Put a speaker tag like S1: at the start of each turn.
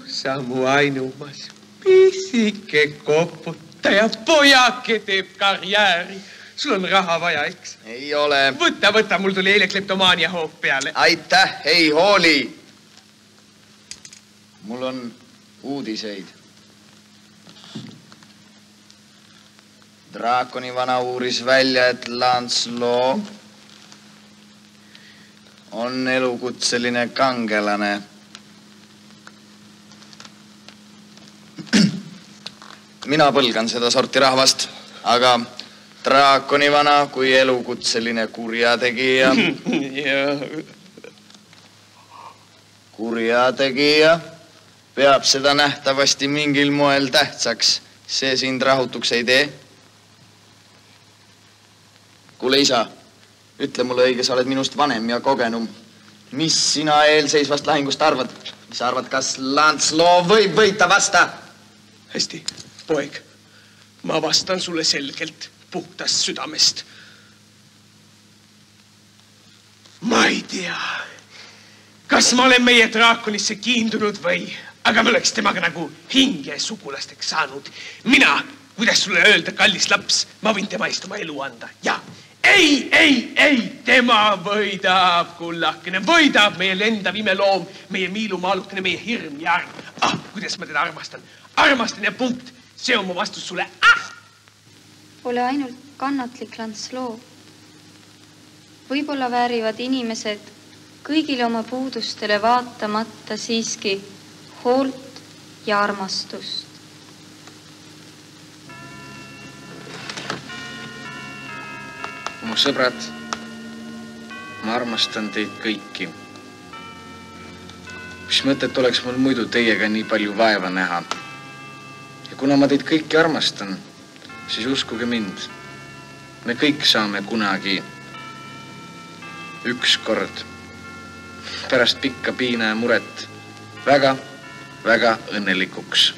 S1: Sa mu ainumas pisike koputaja, pojake teeb karjääri. Sul on raha vaja, eks?
S2: Ei ole.
S1: Võta, mul tuli eile kleptomaania hoop peale.
S2: Aitäh, ei hooli. Mul on uudiseid. Draakoni vana uuris välja, et Lancelot on elukutseline kangelane. Mina põlgan seda sorti rahvast, aga Draakoni vana kui elukutseline kurjategija. Kurjategija peab seda nähtavasti mingil moel tähtsaks. See sind rahutuks ei tee. Kuule isa, ütle mulle õige, sa oled minust vanem ja kogenum. Mis sina eelseisvast lahingust arvad? Mis arvad, kas Lancelot võib võita vasta?
S1: Hästi, poeg. Ma vastan sulle selgelt puhtast südamest. Ma ei tea, kas ma olen meie draakonisse kiindunud või, aga me oleks temaga nagu hinge sugulasteks saanud. Mina, kuidas sulle öelda, kallis laps, ma võin tema eest oma elu anda. Ja ei, tema võidab, kullakene, võidab meie lendav imeloom, meie miilumaalukene, meie hirm ja arm. Kuidas ma teda armastan. Armastan ja punkt. See on mu vastus sulle.
S3: Ole ainult kannatlik, Lancelot. Võib-olla väärivad inimesed kõigile oma puudustele vaatamata siiski hoolt ja armastust.
S2: Mu sõbrad, ma armastan teid kõiki. Mis mõtet oleks mul muidu teiega nii palju vaeva näha? Ja kuna ma teid kõiki armastan, siis uskuge mind. Me kõik saame kunagi ükskord pärast pikka piina ja muret väga õnnelikuks.